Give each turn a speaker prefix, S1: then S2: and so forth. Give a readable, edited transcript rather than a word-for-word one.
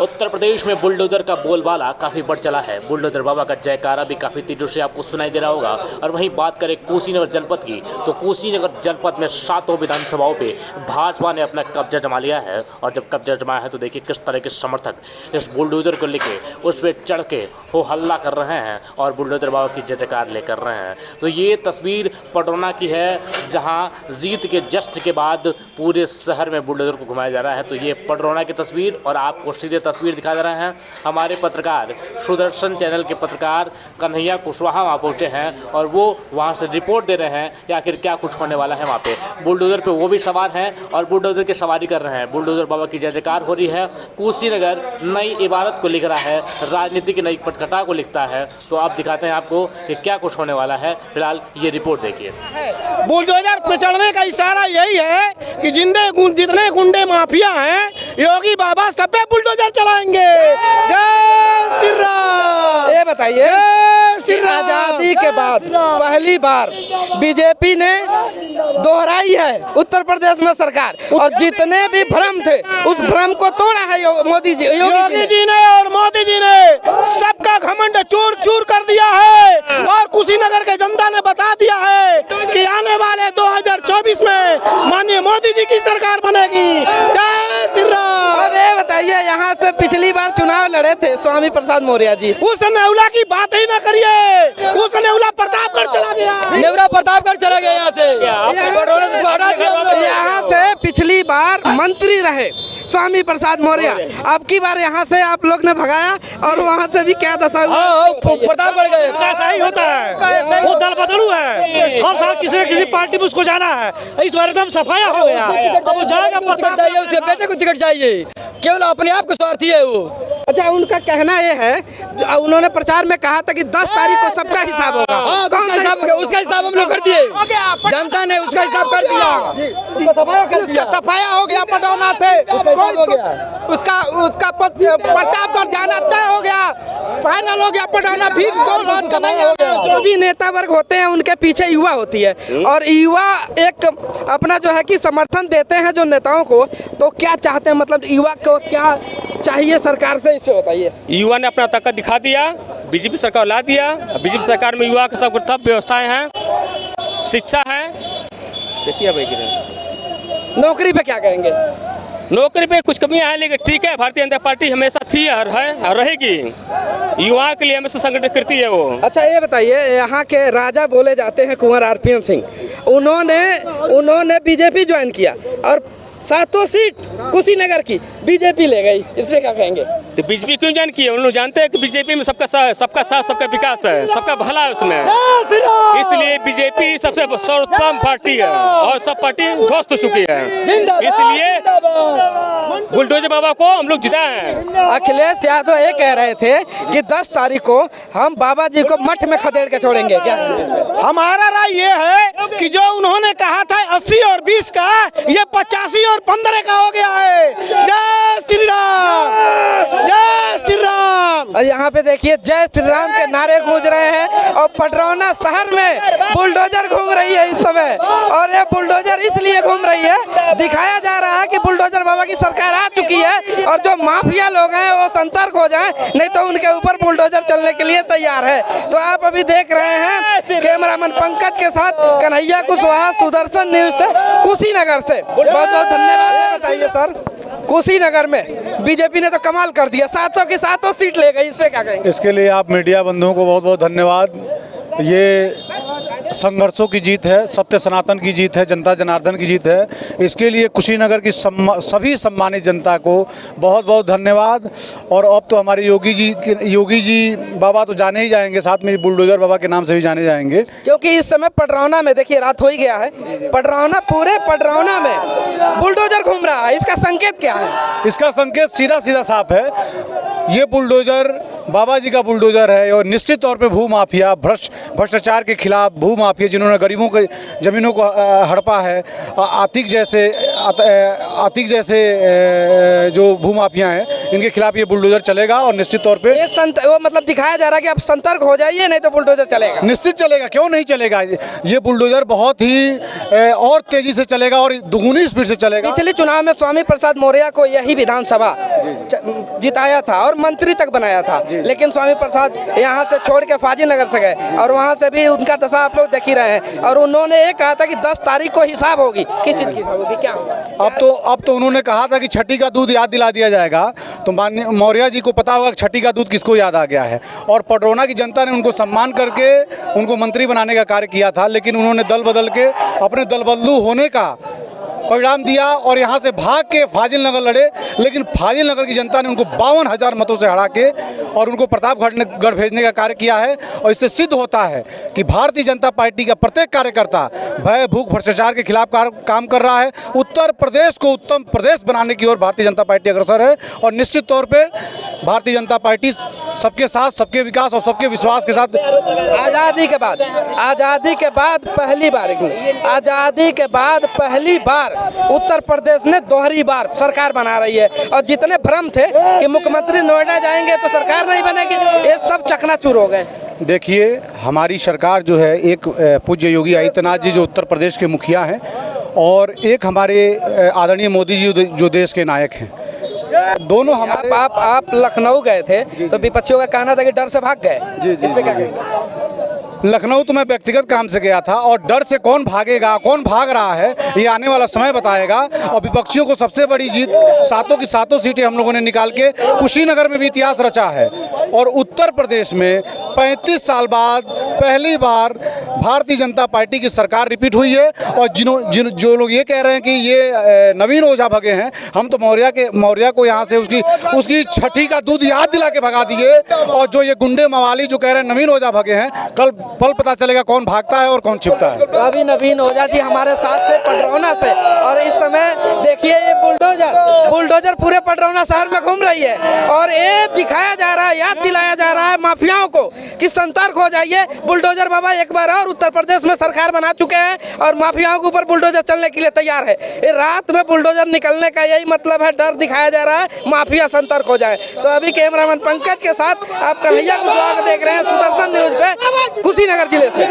S1: उत्तर प्रदेश में बुलडोजर का बोलबाला काफ़ी बढ़ चला है। बुलडोजर बाबा का जयकारा भी काफ़ी तेजों से आपको सुनाई दे रहा होगा। और वहीं बात करें कुशीनगर जनपद की, तो कुशीनगर जनपद में 7 विधानसभाओं पे भाजपा ने अपना कब्जा जमा लिया है। और जब कब्जा जमाया है तो देखिए किस तरह के समर्थक इस बुलडोजर को लेके उस पर चढ़ के हो हल्ला कर रहे हैं और बुलडोजर बाबा की जय जयकार लेकर रहे हैं। तो ये तस्वीर पटरौना की है, जहाँ जीत के जश्न के बाद पूरे शहर में बुलडोजर को घुमाया जा रहा है। तो ये पटरौना की तस्वीर और आपको सीधे तस्वीर दिखा जा रहे हैं। हमारे पत्रकार सुदर्शन चैनल के पत्रकार कन्हैया कुशवाहा वहाँ पहुँचे हैं और वो वहाँ से रिपोर्ट दे रहे हैं कि आखिर क्या कुछ होने वाला है वहाँ पे। बुलडोजर पे वो भी सवार हैं और बुलडोजर की सवारी कर रहे हैं। बुलडोजर बाबा की जय जयकार हो रही है। कुशीनगर नई इबारत को लिख रहा है, राजनीति की नई पटकथा को लिखता है। तो आप दिखाते हैं आपको कि क्या कुछ होने वाला है। फिलहाल ये रिपोर्ट देखिए।
S2: बुलडोजर पे चढ़ने का इशारा यही है कि जितने गुंडे माफिया हैं, योगी बाबा सब पे बुलडोजर चलाएंगे। जय श्री राम।
S3: ये बताइए, आजादी के बाद पहली बार बीजेपी ने दोहराई है उत्तर प्रदेश में सरकार, और जितने भी भ्रम थे उस भ्रम को तोड़ा है मोदी जी, योगी जी ने
S2: और मोदी जी ने सबका घमंड चूर चूर कर दिया है। और कुशीनगर के जनता ने बता दिया है कि आने वाले 2024 में माननीय मोदी जी की सरकार बनेगी। जय श्री राम।
S3: अब ये बताइए, यहाँ से पिछली बार चुनाव लड़े थे स्वामी प्रसाद मौर्य जी,
S2: उस नेवला की बात ही न करिए, उस नेवला प्रतापगढ़ चला गया।
S3: नेवरा प्रतापगढ़ चला गया यहाँ से पिछली बार मंत्री रहे स्वामी प्रसाद मौर्य। अब की बार यहाँ से आप लोग ने भगाया और वहाँ से भी क्या दशा हुआ?
S2: प्रतापगढ़ गए। ऐसा ही होता है, वो दल बदलू है। हर साल किसी न किसी पार्टी में उसको जाना है। इस बार एकदम सफाया हो गया। अब वो जाएगा,
S3: उसके बेटे को टिकट चाहिए, केवल अपने आप को स्वार्थी है वो। अच्छा, उनका कहना ये है, उन्होंने प्रचार में कहा था कि 10 तारीख को सबका हिसाब होगा। कौन सा हिसाब होगा? उसका हिसाब हम लोग कर दिए, जनता ने उसका हिसाब कर दिया। उसका सफाया हो गया पटरौना से, उसका प्रतापगढ़ जाना तय हो गया, फाइनल हो गया पटरौना। फिर 2 लाख का नहीं हो गया। जो भी नेता वर्ग होते हैं उनके पीछे युवा होती है, और युवा एक अपना जो है कि समर्थन देते हैं जो नेताओं को। तो क्या चाहते हैं, मतलब युवा को क्या चाहिए सरकार से, इसे बताइए।
S4: युवा ने अपना ताकत दिखा दिया, बीजेपी सरकार ला दिया। बीजेपी सरकार में युवा के सब व्यवस्थाएं हैं, शिक्षा है।
S3: नौकरी पे क्या कहेंगे?
S4: नौकरी पे कुछ कमियां हैं, लेकिन ठीक है, भारतीय जनता पार्टी हमेशा थी और है और रहेगी। युवा के लिए हमेशा संगठित करती है वो।
S3: अच्छा, ये बताइए, यहाँ के राजा बोले जाते हैं कुंवर आरपीएन सिंह, उन्होंने बीजेपी ज्वाइन किया और 7 सीट कुशीनगर की बीजेपी ले गई, इसमें क्या कहेंगे?
S4: तो बीजेपी क्यों ज्वाइन किए? उन लोग जानते हैं कि बीजेपी में सबका साथ, सबका विकास है, सबका भला है उसमें। इसलिए बीजेपी सबसे सर्वोत्तम पार्टी है और सब पार्टी ध्वस्त हो चुकी है। इसलिए बुलडोजर बाबा को हम लोग जिताए हैं।
S3: अखिलेश यादव ये कह रहे थे कि 10 तारीख को हम बाबा जी को मठ में खदेड़ के छोड़ेंगे। क्या
S2: हमारा राय ये है कि जो उन्होंने कहा था 80 और 20 का, ये 85 और 15 का हो गया है। जय श्री राम, जय श्री राम।
S3: और यहाँ पे देखिए जय श्री राम के नारे गूंज रहे हैं और पटरौना शहर में बुलडोजर घूम रही है इस समय। और ये बुलडोजर इसलिए घूम रही है, दिखाया जा रहा है कि बुलडोजर बाबा की सरकार आ चुकी है और जो माफिया लोग हैं वो संतर्क हो जाएं, नहीं तो उनके ऊपर बुलडोजर चलने के लिए तैयार है। तो आप अभी देख रहे हैं कैमरामैन पंकज के साथ कन्हैया कुशवाहा, सुदर्शन न्यूज से कुशीनगर से। बहुत बहुत धन्यवाद। बताइए सर, कुशीनगर में बीजेपी ने तो कमाल कर दिया, 700 की 700 सीट ले गई, इसमें क्या कहेंगे?
S5: इसके लिए आप मीडिया बंधुओं को बहुत बहुत धन्यवाद। ये संघर्षों की जीत है, सत्य सनातन की जीत है, जनता जनार्दन की जीत है। इसके लिए कुशीनगर की सभी सम्मानित जनता को बहुत बहुत धन्यवाद। और अब तो हमारे योगी जी बाबा तो जाने ही जाएंगे, साथ में बुलडोजर बाबा के नाम से भी जाने जाएंगे।
S3: क्योंकि इस समय पटरौना में देखिए रात हो ही गया है, पूरे पटरौना में बुलडोजर घूम रहा है। इसका संकेत क्या है?
S5: इसका संकेत सीधा साफ है। ये बुलडोजर बाबा जी का बुलडोजर है और निश्चित तौर पे भू माफिया भ्रष्टाचार के खिलाफ भू माफिया जिन्होंने गरीबों के ज़मीनों को हड़पा है, आतिक जैसे जो भू माफिया हैं इनके खिलाफ ये बुलडोजर चलेगा और निश्चित तौर पे
S3: वो मतलब दिखाया जा रहा है कि आप सतर्क हो जाइए, नहीं तो बुलडोजर चलेगा।
S5: निश्चित चलेगा, क्यों नहीं चलेगा। ये बुलडोजर बहुत ही और तेजी से चलेगा और दुगुनी स्पीड से चलेगा।
S3: पिछले चुनाव में स्वामी प्रसाद मौर्य को यही विधानसभा जिताया था और मंत्री तक बनाया था, लेकिन स्वामी प्रसाद यहाँ से छोड़ के फाजिलनगर से गए और वहाँ से भी उनका दशा आप लोग देख ही रहे हैं। और उन्होंने ये कहा था कि 10 तारीख को हिसाब होगी। किस चीज़ की हिसाब होगी, क्या होगा?
S5: अब तो उन्होंने कहा था कि छठी का दूध याद दिला दिया जाएगा, तो माननीय मौर्य जी को पता होगा कि छठी का दूध किसको याद आ गया है। और पटरौना की जनता ने उनको सम्मान करके उनको मंत्री बनाने का कार्य किया था, लेकिन उन्होंने दल बदल के अपने दल बदलू होने का परिणाम दिया और यहाँ से भाग के फाजिलनगर लड़े। लेकिन फाजिलनगर की जनता ने उनको 52,000 मतों से हरा के और उनको प्रतापगढ़ भेजने का कार्य किया है। और इससे सिद्ध होता है कि भारतीय जनता पार्टी का प्रत्येक कार्यकर्ता भय भूख भ्रष्टाचार के खिलाफ काम कर रहा है। उत्तर प्रदेश को उत्तम प्रदेश बनाने की ओर भारतीय जनता पार्टी अग्रसर है और निश्चित तौर पर भारतीय जनता पार्टी सबके साथ, सबके विकास और सबके विश्वास के साथ।
S3: आज़ादी के बाद पहली बार उत्तर प्रदेश ने दोहरी बार सरकार बना रही है। और जितने भ्रम थे कि मुख्यमंत्री नोएडा जाएंगे तो सरकार नहीं बनेगी, ये सब चकनाचूर हो गए।
S5: देखिए, हमारी सरकार जो है, एक पूज्य योगी आदित्यनाथ जी जो उत्तर प्रदेश के मुखिया हैं और एक हमारे आदरणीय मोदी जी जो देश के नायक हैं, दोनों हमारे।
S3: आप लखनऊ गए थे तो विपक्षियों का कहना था कि डर से भाग गए। इस पे क्या कहेंगे?
S5: लखनऊ तो मैं व्यक्तिगत काम से गया था और डर से कौन भागेगा, कौन भाग रहा है, ये आने वाला समय बताएगा। और विपक्षियों को सबसे बड़ी जीत, 7 की 7 सीटें हम लोगों ने निकाल के कुशीनगर में भी इतिहास रचा है। और उत्तर प्रदेश में 35 साल बाद पहली बार भारतीय जनता पार्टी की सरकार रिपीट हुई है। और जो लोग ये कह रहे हैं कि ये नवीन ओझा भगे हैं, हम तो मौर्य को यहाँ से उसकी छठी का दूध याद दिला के भगा दिए। और जो ये गुंडे मवाली जो कह रहे हैं नवीन ओझा भगे हैं, कल पता चलेगा कौन भागता है और कौन छिपता है।
S3: तो अभी नवीन ओझा जी हमारे साथ थे पटरौना से, और इस समय देखिए ये बुलडोजर पूरे पटरौना शहर में घूम रही है और ये दिखाया जा रहा है, याद दिलाया जा रहा है माफियाओं को कि सतर्क हो जाइए। बुलडोजर बाबा एक बार और उत्तर प्रदेश में सरकार बना चुके हैं और माफियाओं के ऊपर बुलडोजर चलने के लिए तैयार है। ये रात में बुलडोजर निकलने का यही मतलब है, डर दिखाया जा रहा है, माफिया सतर्क हो जाए। तो अभी कैमरामैन पंकज के साथ आप कन्हैया कुशवाहा देख रहे हैं सुदर्शन न्यूज पे, कुशीनगर जिले से।